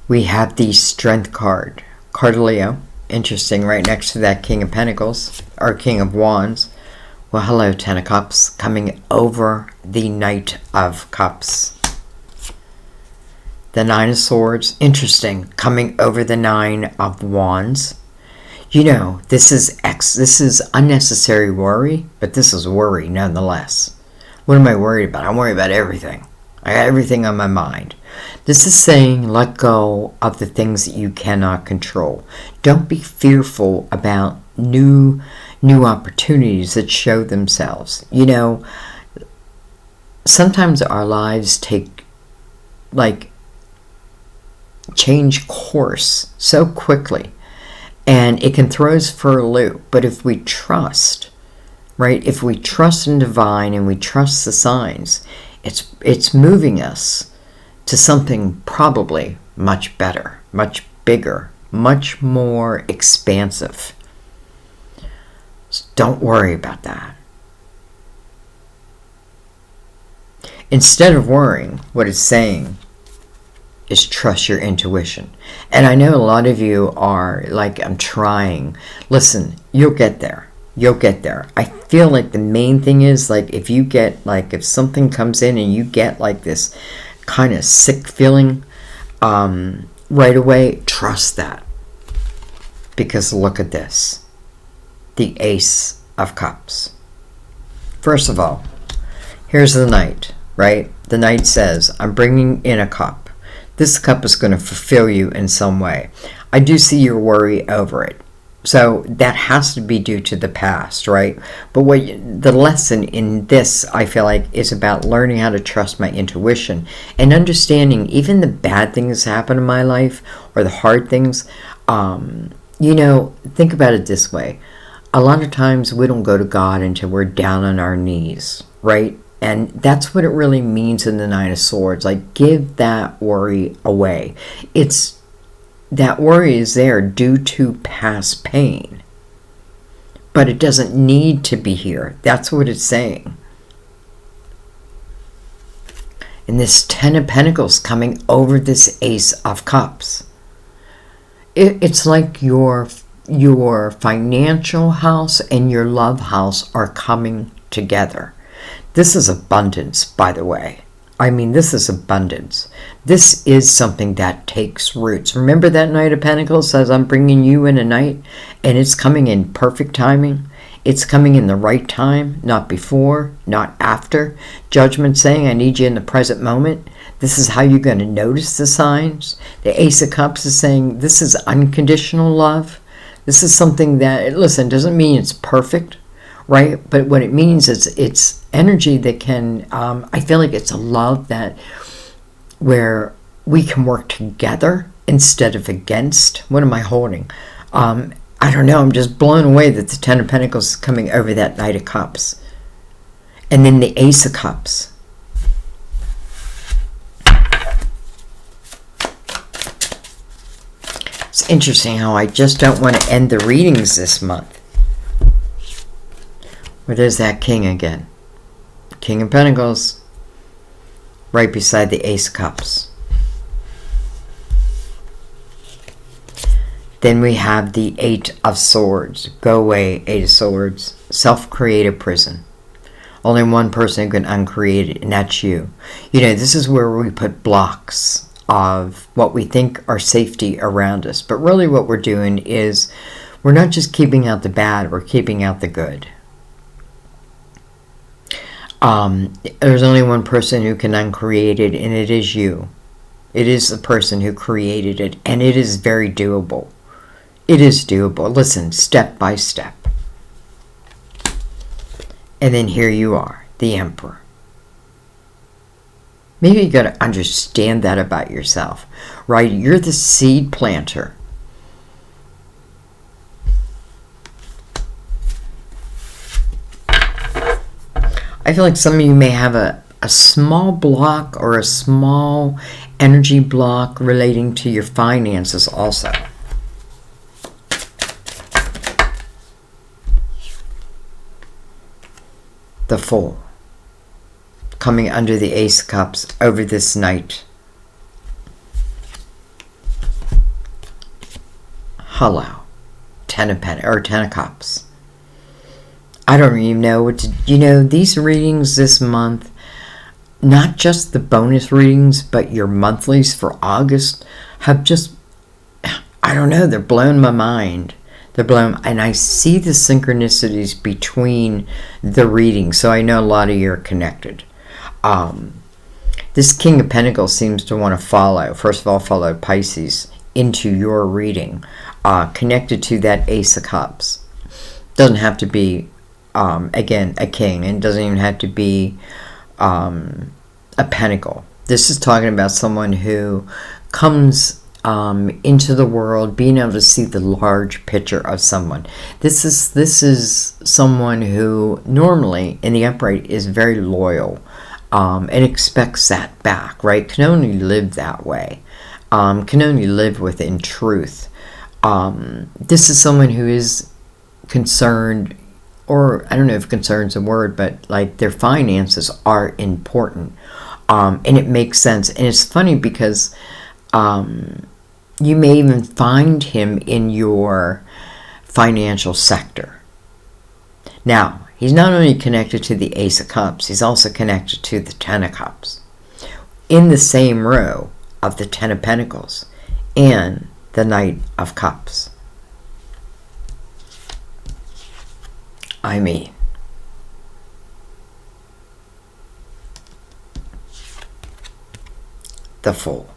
We have the Strength card. Card of Leo. Interesting, right next to that King of Pentacles, or King of Wands. Well, hello, Ten of Cups, coming over the Knight of Cups. The Nine of Swords. Interesting, coming over the Nine of Wands. You know, this is unnecessary worry, but this is worry nonetheless. What am I worried about? I'm worried about everything. I got everything on my mind. This is saying let go of the things that you cannot control. Don't be fearful about new opportunities that show themselves. You know, sometimes our lives change course so quickly, and it can throw us for a loop. But if we trust, right? If we trust in divine and we trust the signs, it's moving us to something probably much better, much bigger, much more expansive. So don't worry about that. Instead of worrying, what it's saying is trust your intuition. And I know a lot of you are like, I'm trying. Listen, you'll get there. You'll get there. I feel like the main thing is, like, if you get, like, if something comes in and you get like this kind of sick feeling right away, trust that. Because look at this. The Ace of Cups. First of all, here's the Knight, right? The Knight says, I'm bringing in a cup. This cup is going to fulfill you in some way. I do see your worry over it. So that has to be due to the past, right? But the lesson in this, I feel like, is about learning how to trust my intuition and understanding even the bad things that happen in my life or the hard things. You know, think about it this way. A lot of times we don't go to God until we're down on our knees, right? And that's what it really means in the Nine of Swords. Like, give that worry away. That worry is there due to past pain. But it doesn't need to be here. That's what it's saying. And this Ten of Pentacles coming over this Ace of Cups. It's like your financial house and your love house are coming together. This is abundance, by the way. I mean, this is abundance. This is something that takes roots. Remember that Knight of Pentacles says, I'm bringing you in a night, and it's coming in perfect timing. It's coming in the right time, not before, not after. Judgment saying, I need you in the present moment. This is how you're going to notice the signs. The Ace of Cups is saying, this is unconditional love. This is something that, listen, doesn't mean it's perfect, right? But what it means is it's energy that can, I feel like it's a love that, where we can work together instead of against. What am I holding? I don't know. I'm just blown away that the Ten of Pentacles is coming over that Knight of Cups. And then the Ace of Cups. It's interesting how I just don't want to end the readings this month. Where there's that King again. King of Pentacles. Right beside the Ace of Cups. Then we have the Eight of Swords. Go away, Eight of Swords. Self-created prison. Only one person who can uncreate it, and that's you. You know, this is where we put blocks of what we think are safety around us. But really what we're doing is we're not just keeping out the bad, we're keeping out the good. There's only one person who can uncreate it, and it is you. It is the person who created it, and it is very doable. It is doable. Listen, step by step. And then here you are, the Emperor. Maybe you got to understand that about yourself, right? You're the seed planter. I feel like some of you may have a small block or a small energy block relating to your finances also. The Fool. Coming under the Ace of Cups over this Knight. Hello. Ten of Cups. I don't even know what to, you know, these readings this month, not just the bonus readings, but your monthlies for August have just, I don't know, they're blowing my mind. They're blown, and I see the synchronicities between the readings, so I know a lot of you are connected. This King of Pentacles seems to want to first of all, follow Pisces into your reading, connected to that Ace of Cups. Doesn't have to be, again, a king, and doesn't even have to be a pentacle. This is talking about someone who comes into the world, being able to see the large picture of someone. This is someone who normally in the upright is very loyal, and expects that back, right? Can only live that way, can only live within truth. This is someone who is concerned or I don't know if concern's a word, but like their finances are important. And it makes sense. And it's funny because you may even find him in your financial sector. Now, he's not only connected to the Ace of Cups, he's also connected to the Ten of Cups, in the same row of the Ten of Pentacles and the Knight of Cups. I mean, the Fool.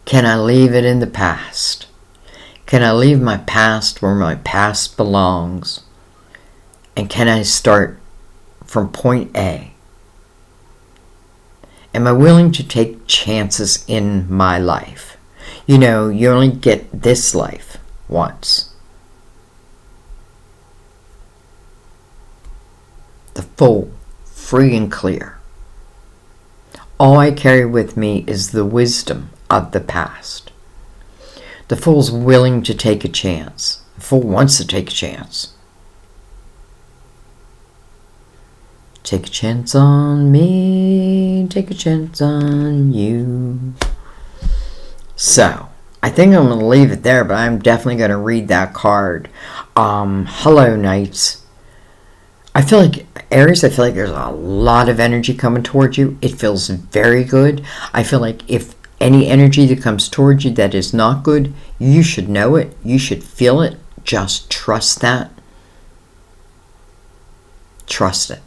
Can I leave it in the past? Can I leave my past where my past belongs? And can I start from point A? Am I willing to take chances in my life? You know, you only get this life once. The Fool, free and clear. All I carry with me is the wisdom of the past. The Fool's willing to take a chance. The Fool wants to take a chance. Take a chance on me, take a chance on you. So, I think I'm going to leave it there, but I'm definitely going to read that card. Hello, Knights. I feel like, Aries, I feel like there's a lot of energy coming towards you. It feels very good. I feel like if any energy that comes towards you that is not good, you should know it. You should feel it. Just trust that. Trust it.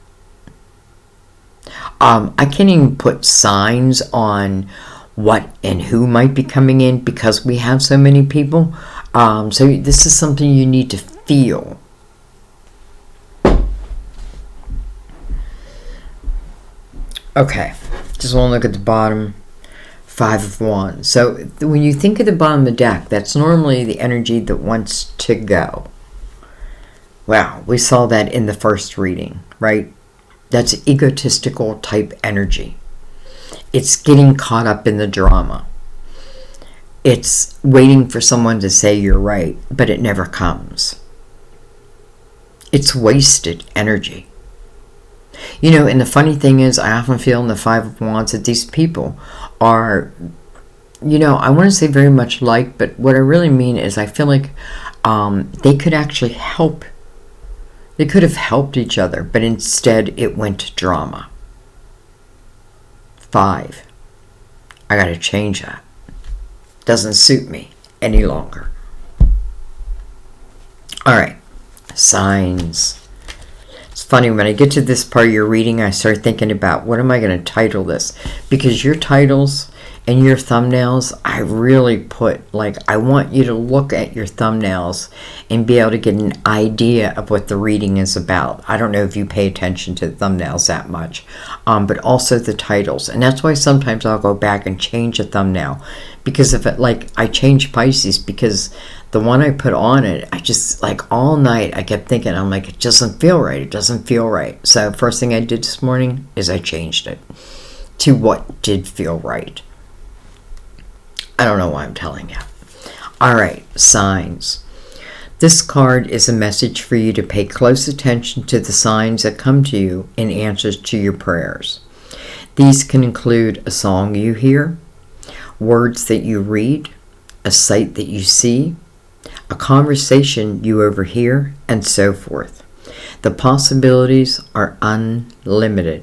I can't even put signs on what and who might be coming in because we have so many people. So this is something you need to feel. Okay, just want to look at the bottom. Five of Wands. So when you think of the bottom of the deck, that's normally the energy that wants to go. Wow, we saw that in the first reading, right? That's egotistical type energy. It's getting caught up in the drama. It's waiting for someone to say you're right, but it never comes. It's wasted energy. You know, and the funny thing is, I often feel in the Five of Wands that these people are, you know, I want to say very much like, but what I really mean is I feel like they could actually help. They could have helped each other, but instead it went to drama. 5. I got to change that. Doesn't suit me any longer. All right. Signs. It's funny, when I get to this part of your reading, I start thinking about what am I going to title this? Because your titles and your thumbnails, I really put, like, I want you to look at your thumbnails and be able to get an idea of what the reading is about. I don't know if you pay attention to the thumbnails that much, but also the titles. And that's why sometimes I'll go back and change a thumbnail. Because if it, like, I changed Pisces because the one I put on it, I just, like, all night I kept thinking, I'm like, it doesn't feel right. It doesn't feel right. So first thing I did this morning is I changed it to what did feel right. I don't know why I'm telling you. All right, signs. This card is a message for you to pay close attention to the signs that come to you in answers to your prayers. These can include a song you hear, words that you read, a sight that you see, a conversation you overhear, and so forth. The possibilities are unlimited.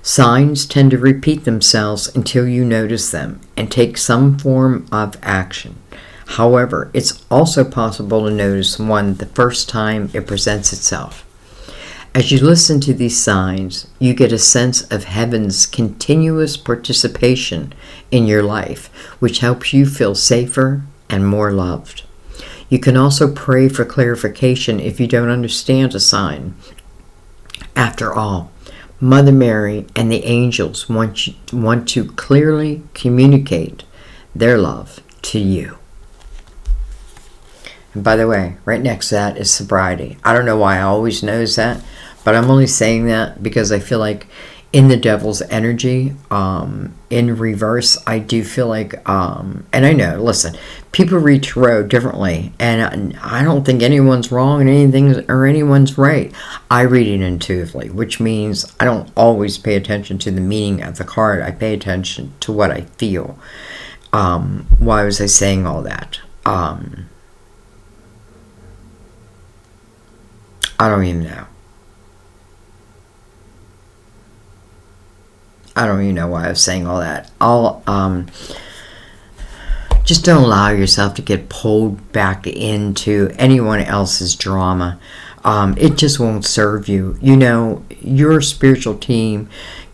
Signs tend to repeat themselves until you notice them and take some form of action. However, it's also possible to notice one the first time it presents itself. As you listen to these signs, you get a sense of heaven's continuous participation in your life, which helps you feel safer and more loved. You can also pray for clarification if you don't understand a sign. After all, Mother Mary and the angels want to clearly communicate their love to you. And by the way, right next to that is sobriety. I don't know why I always knows that, but I'm only saying that because I feel like in the devil's energy. In reverse, I do feel like, and I know, listen, people read tarot differently, and I don't think anyone's wrong and anyone's right. I read it intuitively, which means I don't always pay attention to the meaning of the card. I pay attention to what I feel. Why was I saying all that? I don't even know. I don't even know why I was saying all that. Just don't allow yourself to get pulled back into anyone else's drama. It just won't serve you. You know, your spiritual team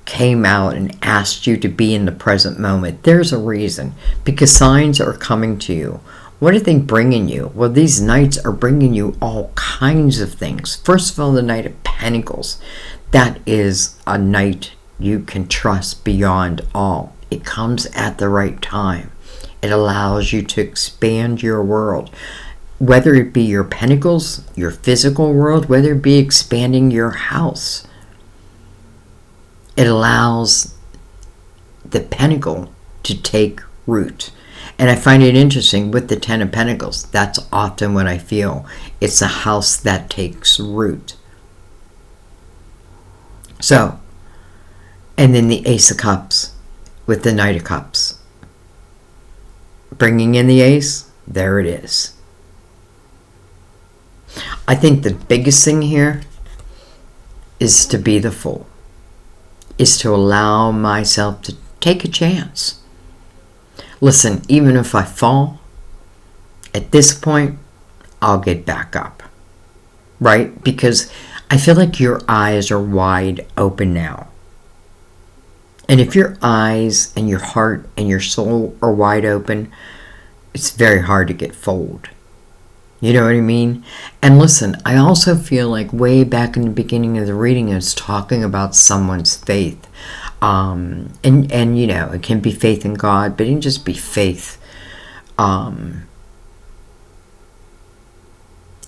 came out and asked you to be in the present moment. There's a reason, because signs are coming to you. What are they bringing you? Well, these nights are bringing you all kinds of things. First of all, the Knight of Pentacles. That is a night you can trust beyond all. It comes at the right time. It allows you to expand your world, whether it be your pentacles, your physical world, whether it be expanding your house. It allows the pentacle to take root. And I find it interesting with the Ten of Pentacles. That's often what I feel. It's a house that takes root. So, and then the Ace of Cups with the Knight of Cups. Bringing in the Ace, there it is. I think the biggest thing here is to be the Fool. Is to allow myself to take a chance. Listen, even if I fall, at this point, I'll get back up. Right? Because I feel like your eyes are wide open now. And if your eyes and your heart and your soul are wide open, it's very hard to get fooled. You know what I mean? And listen, I also feel like way back in the beginning of the reading, it's talking about someone's faith. And you know, it can be faith in God, but it can just be faith. And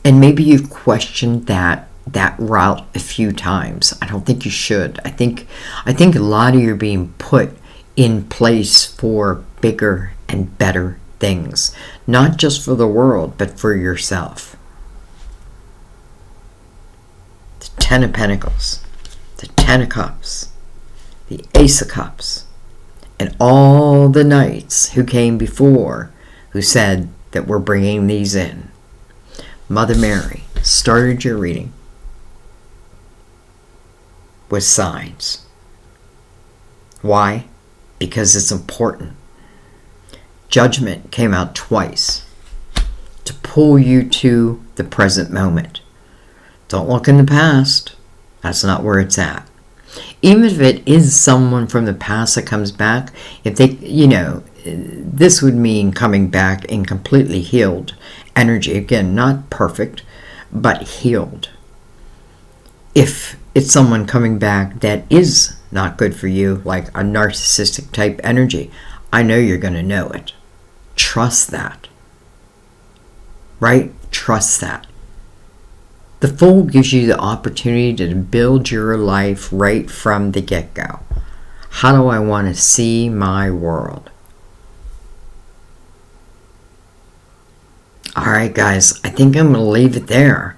maybe you've questioned that route a few times. I don't think you should. I think a lot of you are being put in place for bigger and better things, not just for the world, but for yourself. The Ten of Pentacles, the Ten of Cups, the Ace of Cups, and all the knights who came before who said that we're bringing these in. Mother Mary started your reading with signs. Why? Because it's important. Judgment came out twice to pull you to the present moment. Don't look in the past. That's not where it's at. Even if it is someone from the past that comes back, if they, you know, this would mean coming back in completely healed energy. Again, not perfect, but healed. If it's someone coming back that is not good for you, like a narcissistic type energy, I know you're going to know it. Trust that. Right? Trust that. The Fool gives you the opportunity to build your life right from the get-go. How do I want to see my world? Alright guys, I think I'm going to leave it there.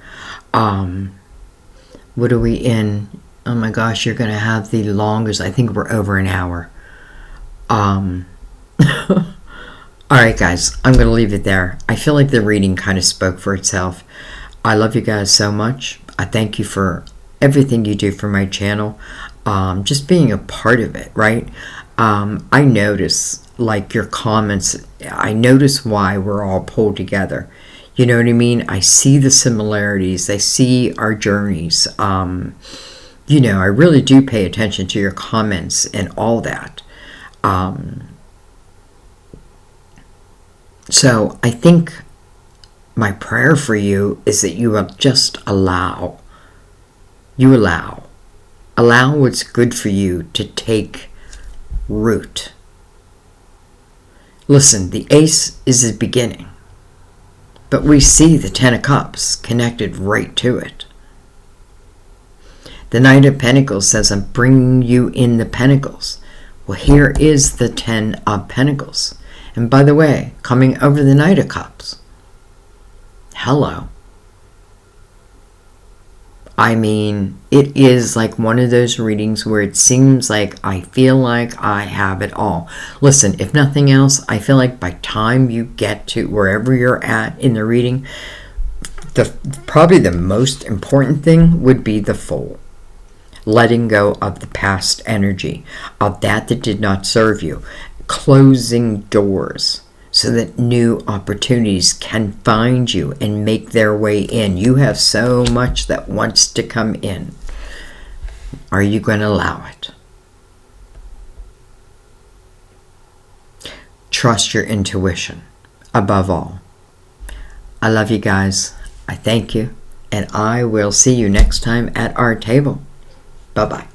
What are we in? Oh my gosh, you're going to have the longest. I think we're over an hour. Alright guys, I'm going to leave it there. I feel like the reading kind of spoke for itself. I love you guys so much. I thank you for everything you do for my channel. Just being a part of it, right? I notice, like, your comments. I notice why we're all pulled together. You know what I mean? I see the similarities. I see our journeys. You know, I really do pay attention to your comments and all that. So I think my prayer for you is that you will just allow what's good for you to take root. Listen, the Ace is the beginning, but we see the Ten of Cups connected right to it. The Knight of Pentacles says, I'm bringing you in the Pentacles. Well, here is the 10 of Pentacles. And by the way, coming over the Knight of Cups. Hello. I mean, it is like one of those readings where it seems like I feel like I have it all. Listen, if nothing else, I feel like by time you get to wherever you're at in the reading, probably the most important thing would be the Fool. Letting go of the past energy, of that did not serve you. Closing doors so that new opportunities can find you and make their way in. You have so much that wants to come in. Are you going to allow it? Trust your intuition above all. I love you guys. I thank you. And I will see you next time at our table. Bye-bye.